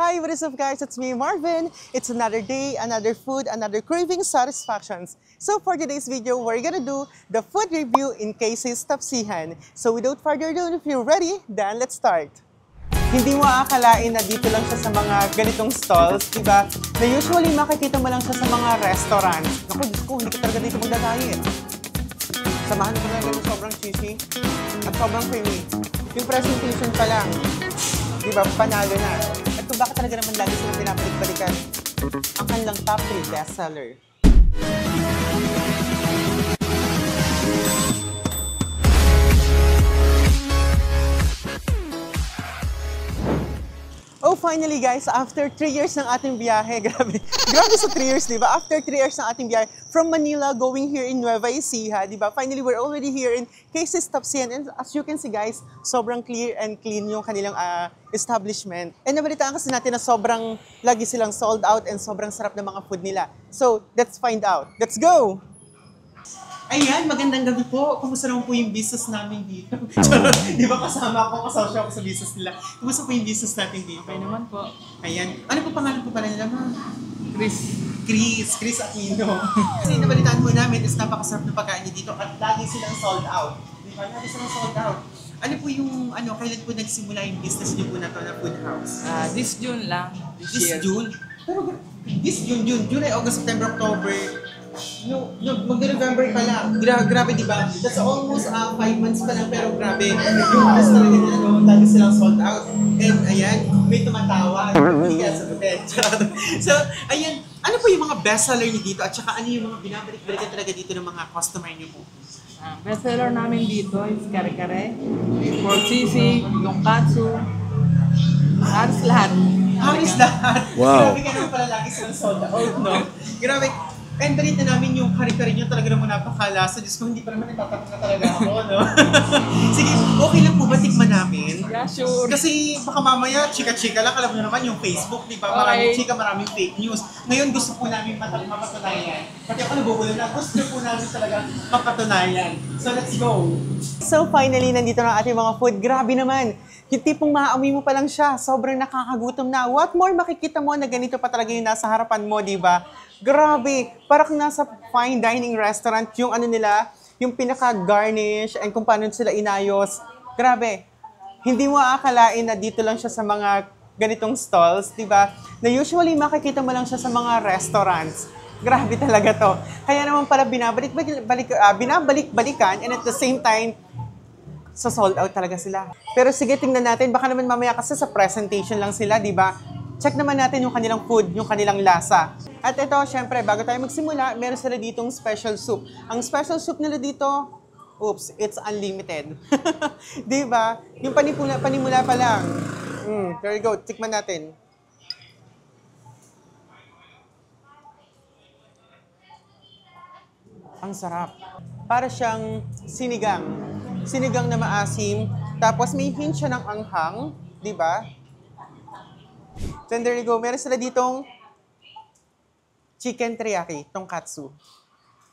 Hi, what is up guys? It's me, Marvin. It's another day, another food, another craving satisfactions. So for today's video, we're gonna do the food review in Casey's Tapsihan. So without further ado, if you're ready, then let's start. Hindi mo aakalain na dito lang siya sa mga ganitong stalls, diba? Na usually makikita mo lang siya sa mga restaurants. Naku, Diyos ko, hindi ka talaga dito magdadayin. Samahan ko na ng sobrang cheesy at sobrang creamy. Yung presentation pa lang, diba, panalo na. At kung bakit talaga naman lagi silang pinapalik-balikan, ang kanilang top 3 bestseller. Oh, finally guys, after 3 years ng ating biyahe, grabe sa 3 years, di ba? After 3 years ng ating biyahe, from Manila going here in Nueva Ecija, di ba? Finally, we're already here in Casey's Tapsihan. And as you can see guys, sobrang clear and clean yung kanilang establishment. And nabalitaan kasi natin na sobrang lagi silang sold out and sobrang sarap ng mga food nila. So, let's find out. Let's go! Ayan, magandang gabi po. Kumusta naman po yung business namin dito? Di ba kasama ako, kasosyo ako sa business nila. Kumusta po yung business natin dito? Okay naman po. Ayan. Ano po pangalan po pala nila, ma'am? Chris Aquino. Kasi nabalitaan po namin is napakasarap ng pagkain niyo dito at lagi silang sold out. Di ba? Lagi silang sold out. Ano po yung, kailan po nagsimula yung business niyo po na to na food house? This June lang. This June? Pero this June, July, August, September, October, mag-November pa lang. Grabe, di ba? That's almost 5 months pa lang, pero grabe. Yung house talaga nila, lagi silang sold out. And ayan, may tumatawa. Hindi kaya sagutin. So, ayan, ano po yung mga bestseller niyo dito? At saka ano yung mga binabalik-balikan talaga dito ng mga customer niyo po? Bestseller namin dito is kare-kare, pork sisig, yung katsu, halos lahat. Halos lahat? Wow. Grabe ka naman pala lagi silang sold out, no? Grabe. And balita namin yung kare-kare nyo talaga naman napakalasa. Diyos ko, hindi pa naman natatakot na talaga ako, no? Sige, okay lang po ba tikman namin? Yeah, sure. Kasi baka mamaya, chika-chika lang. Alam mo naman yung Facebook, di ba? Maraming chika, maraming fake news. Ngayon gusto po namin mapatunayan. Pati ako nabubulo na, gusto po namin talaga mapatunayan. So let's go! So finally, nandito na ating mga food. Grabe naman! Yung tipong maaamoy mo pa lang siya, sobrang nakakagutom na. What more makikita mo na ganito pa talaga yung nasa harapan mo, di ba? Grabe! Parang nasa fine dining restaurant, yung ano nila, yung pinaka-garnish and kung paano sila inayos. Grabe! Hindi mo aakalain na dito lang siya sa mga ganitong stalls, di ba? Na usually makikita mo lang siya sa mga restaurants. Grabe talaga to. Kaya naman pala binabalik-balikan and at the same time, sa sold out talaga sila. Pero sige, tingnan natin. Baka naman mamaya kasi sa presentation lang sila, di ba? Check naman natin yung kanilang food, yung kanilang lasa. At ito, syempre, bago tayo magsimula, meron sila ditong special soup. Ang special soup nila dito, oops, it's unlimited. Di ba? Yung panimula pa lang. There you go. Tikman natin. Ang sarap. Para siyang sinigang. Sinigang na maasim. Tapos may hint siya ng anghang. Di ba? Then there you go. Meron sila ditong chicken teriyaki, tonkatsu.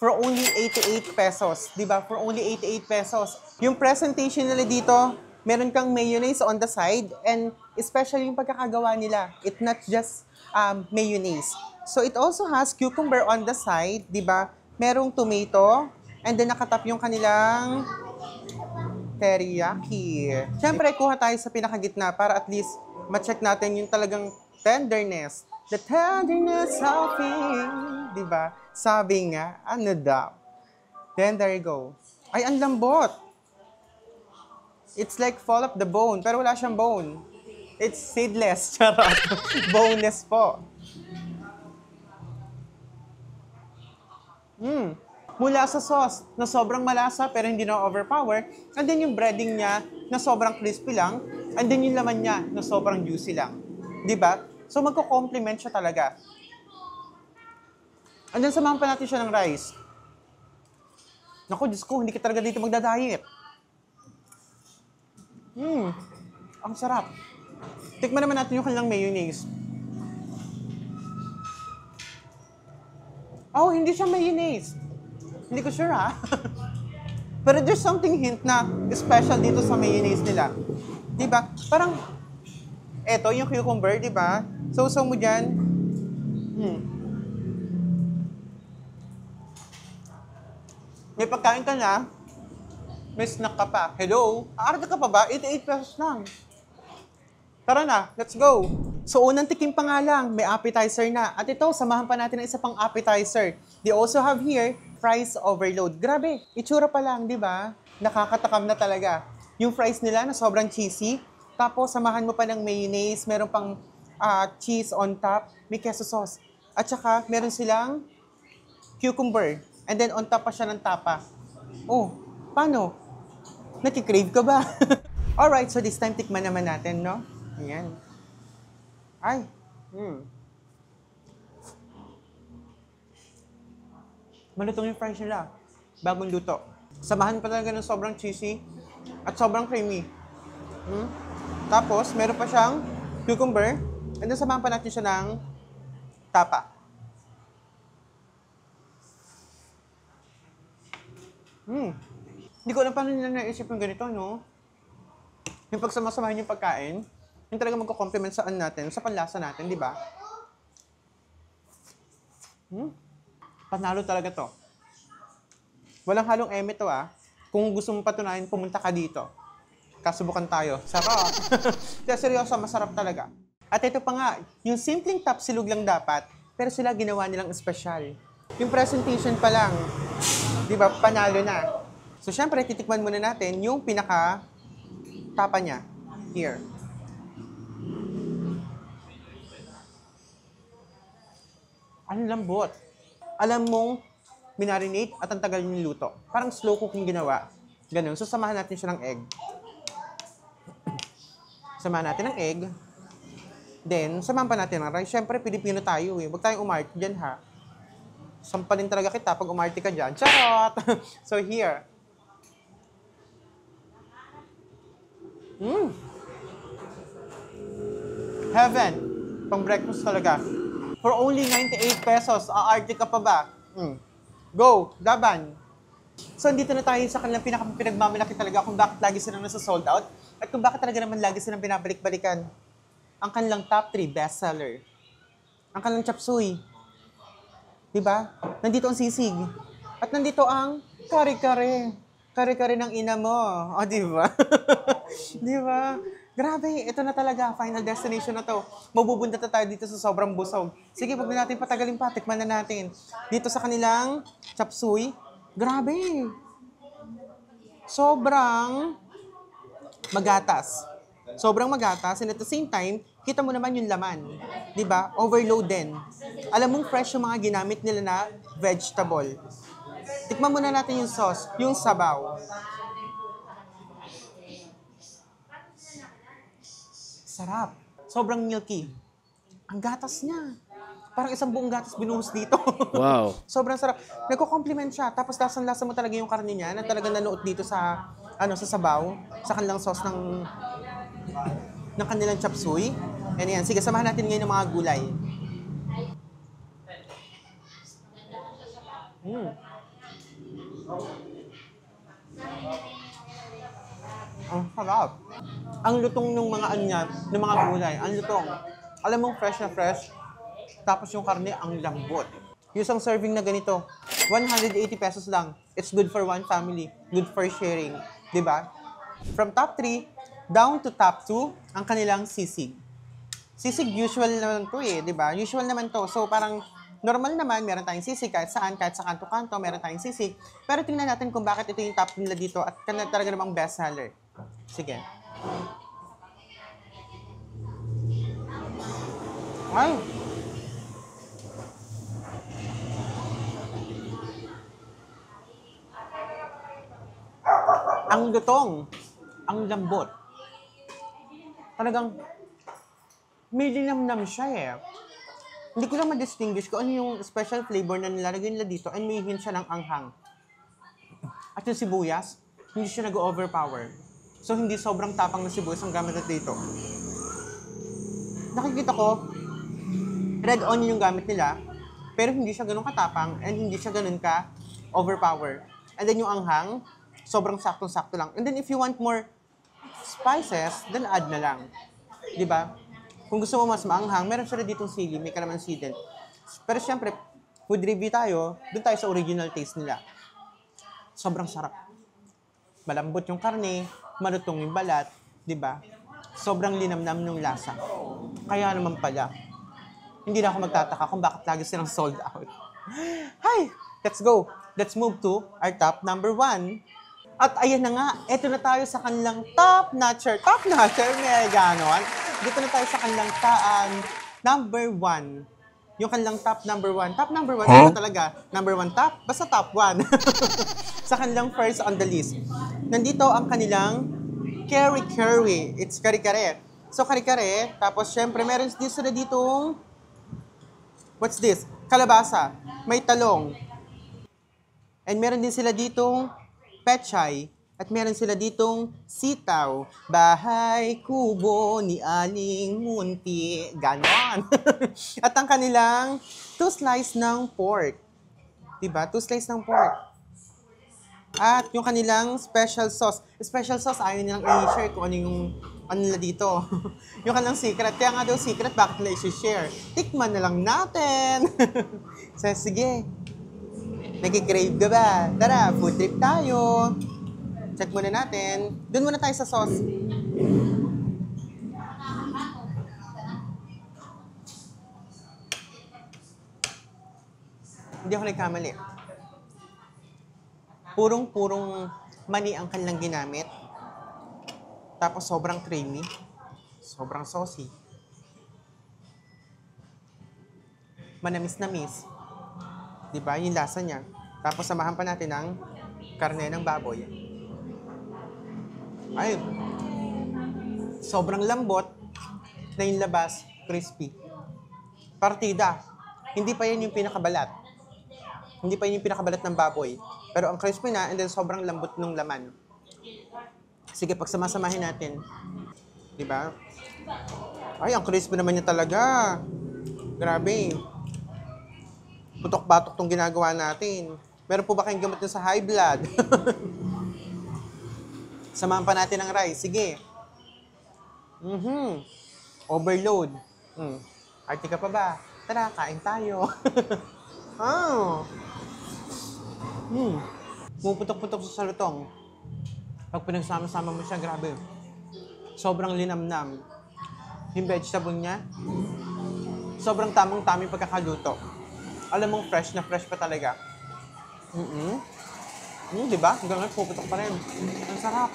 For only 88 pesos. Di ba? For only 88 pesos. Yung presentation nila dito, meron kang mayonnaise on the side. And especially yung pagkakagawa nila. It's not just mayonnaise. So it also has cucumber on the side. Di ba? Merong tomato. And then nakatap yung kanilang teriyaki. Siyempre, kuha tayo sa pinakagitna para at least ma-check natin yung talagang tenderness. The tenderness of it. Diba? Sabi nga, ano daw? Then, there you go. Ay, ang lambot. It's like fall off the bone, pero wala siyang bone. It's seedless. Charot. Boneless po. Mula sa sauce na sobrang malasa pero hindi na overpower. And then yung breading niya na sobrang crispy lang. And then yung laman niya na sobrang juicy lang. Diba? So magko-complement siya talaga. And then samahan pa natin siya ng rice. Naku, Diyos ko, hindi ka talaga dito magda-diet. Ang sarap. Tikman naman natin yung kanilang mayonnaise. Oh, hindi siya mayonnaise. Hindi ko sure ha. Pero there's something hint na special dito sa mayonnaise nila. Diba? Parang, eto yung cucumber, diba? Sausaw mo dyan. May pagkain ka na, may snack ka pa. Hello? Aarda ka pa ba? 88 pesos lang. Tara na, let's go. So, unang tikim pa nga lang, may appetizer na. At ito, samahan pa natin ng isa pang appetizer. They also have here, fries overload. Grabe, itsura pa lang, di ba? Nakakatakam na talaga. Yung fries nila na sobrang cheesy. Tapos, samahan mo pa ng mayonnaise, meron pang cheese on top, may queso sauce. At saka, meron silang cucumber. And then, on top pa siya ng tapa. Oh, paano? Nakikrave ka ba? Alright, so this time, tikman naman natin, no? Ayan. Ay. Malutong yung fries nila. Bagong luto. Samahan pa talaga ng sobrang cheesy at sobrang creamy. Tapos, meron pa siyang cucumber. And then, samahan pa natin siya ng tapa. Hindi ko alam paano nila naisip yung ganito, no? Yung pagsamasamahin yung pagkain, yung talaga magko-complement saan natin, sa panlasa natin, di ba? Panalo talaga to. Walang halong eme to, ah. Kung gusto mong patunayan, pumunta ka dito. Kasubukan tayo. Sarap! Kaya seryoso, masarap talaga. At ito pa nga, yung simpleng tapsilog lang dapat, pero sila ginawa nilang espesyal. Yung presentation pa lang, di ba, panalo na. So, syempre, titikman muna natin yung pinaka-tapa niya. Here. Ang lambot. Alam mong minarinate at ang tagal yung luto. Parang slow cooking ginawa. Ganun. So, samahan natin siya ng egg. Samahan natin ng egg. Then, samahan pa natin ng rice. Siyempre, Pilipino tayo eh. Huwag tayong umarte dyan ha. Sampalin talaga kita pag umarte ka dyan. Charot! So, here. Heaven. Pang breakfast talaga. For only 98 pesos, aarte ka pa ba? Go! Laban! So, dito na tayo sa kanilang pinagmamalaki talaga kung bakit lagi silang nasa-sold out at kung bakit talaga naman lagi silang binabalik-balikan. Ang kanilang top 3 bestseller. Ang kanilang chop suey. Diba? Nandito ang sisig. At nandito ang kare-kare. Kare-kare ng ina mo. O, diba? Diba? Grabe, ito na talaga. Final destination na to. Mabubunta na tayo dito sa sobrang busog. Sige, wag na natin patagalin pa. Tikman na natin. Dito sa kanilang chop suey. Grabe. Sobrang magatas. Sobrang magatas. And at the same time, kita mo naman yung laman. Diba? Overload din. Alam mong fresh yung mga ginamit nila na vegetable. Tikman muna natin yung sauce, yung sabaw. Sarap. Sobrang milky. Ang gatas niya. Parang isang buong gatas binuhos dito. Wow. Sobrang sarap. Nagko-compliment siya. Tapos lasang-lasa mo talaga yung karne niya na talagang nanuot dito sa sa sabaw, sa kanilang sauce ng kanilang chop suey. And yan, sige, samahan natin ngayon ng mga gulay. Ang sarap. Ang lutong ng mga niya, ng mga gulay, ang lutong. Alam mong fresh na fresh. Tapos yung karne, ang lambot. Yung isang serving na ganito, 180 pesos lang. It's good for one family. Good for sharing. Diba? From top 3, down to top 2, ang kanilang sisig. Sisig, usual naman to eh. Diba? Usual naman to. So parang normal naman, meron tayong sisig kahit saan, kahit sa kanto-kanto, meron tayong sisig. Pero tingnan natin kung bakit ito yung top nila dito at talaga namang bestseller. Sige. Ay! Ang lutong, ang lambot. Talagang may linamnam siya eh. Hindi ko lang ma-distinguish kung ano yung special flavor na nilalagay nila dito and may hint siya ng anghang. At yung sibuyas, hindi siya nag-overpower. So, hindi sobrang tapang na sibuyas ang gamit natin dito. Nakikita ko, red onion yung gamit nila, pero hindi siya ganun katapang and hindi siya ganun ka-overpower. And then yung anghang, sobrang saktong-sakto lang. And then if you want more spices, then add na lang. Diba? Kung gusto mo mas maanghang, meron siya ditong sili, may kalamansi din. Pero syempre, food review tayo, dun tayo sa original taste nila. Sobrang sarap. Malambot yung karne, malutong yung balat, di ba? Sobrang linamnam ng lasa. Kaya naman pala, hindi na ako magtataka kung bakit lagi silang sold out. Hi! Let's go! Let's move to our top number 1. At ayan na nga, eto na tayo sa kanilang top notcher. Top notcher, may ganon. Dito na tayo sa kanilang number 1. Yung kanilang top number 1. Top number 1, ano talaga? Number 1 top? Basta top 1. Sa kanilang first on the list. Nandito ang kanilang kare-kare. It's kare-kare. So, kare-kare. Tapos, syempre, meron din sila ditong, what's this? Kalabasa. May talong. And meron din sila ditong pechay. At meron sila ditong sitaw. Bahay, kubo, ni Aling Munti. Ganon. At ang kanilang 2 slice ng pork. Diba? 2 slice ng pork. At yung kanilang special sauce. Special sauce, ayaw nilang i-share kung ano nila dito. Yung kanilang secret. Kaya nga daw secret, bakit nila i-share? Tikman na lang natin. So, sige. Nag-crave ka ba? Tara, food trip tayo. Check muna natin. Doon muna tayo sa sauce. Hindi ako nagkamali. Purong-purong mani ang kanilang ginamit. Tapos sobrang creamy. Sobrang saucy. Manamis-namis. Diba? Yung lasa niya. Tapos samahan pa natin ng karne ng baboy. Ay, sobrang lambot na yung labas, crispy. Partida. Hindi pa yan yung pinakabalat. Hindi pa yun yung pinakabalat ng baboy. Pero ang crispy na, and then sobrang lambot ng laman. Sige, pagsamasamahin natin. Diba? Ay, ang crispy naman niya talaga. Grabe. Putok-batok tong ginagawa natin. Meron po ba kayong gamot sa high blood? Samahan pa natin ang rice. Sige. Overload. Arte ka pa ba? Tara, kain tayo. Pumuputok-putok sa salutong. Pag pinagsama-sama mo siya, grabe. Sobrang linamnam. Yung vegetable niya, sobrang tamang-taming pagkakaluto. Alam mong fresh na fresh pa talaga. Diba? Hanggang ngayon, puputok pa rin. Ang sarap.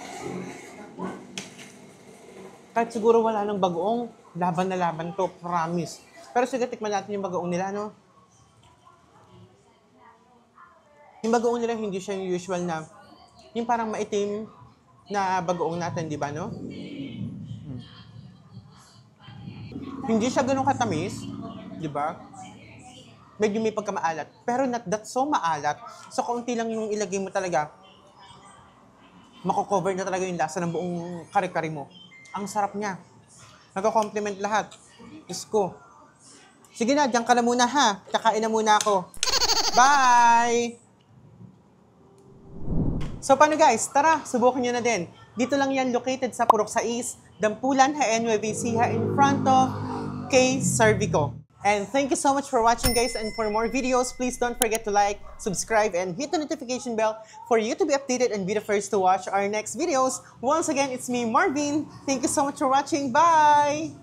Kahit siguro wala ng bagoong, laban na laban to, promise. Pero sige, tikman natin yung bagoong nila, no? Yung bagoong nila, hindi siya yung usual na, yung parang maitim na bagoong natin, di ba, no? Hindi siya ganun katamis, di ba? Medyo may pagkamaalat. Pero not that so maalat. So, kaunti lang yung ilagay mo talaga. Mako-cover na talaga yung lasa ng buong kare-kare mo. Ang sarap niya. Nagko-compliment lahat. Diyos ko. Sige na, diyan ka na muna ha. Kakain na muna ako. Bye! So, paano guys? Tara, subukan nyo na din. Dito lang yan located sa Purok 6, Dampulan, Nueva Ecija, in front of K. Cervico. And thank you so much for watching guys, and for more videos, please don't forget to like, subscribe, and hit the notification bell for you to be updated and be the first to watch our next videos. Once again, it's me, Marvin. Thank you so much for watching. Bye!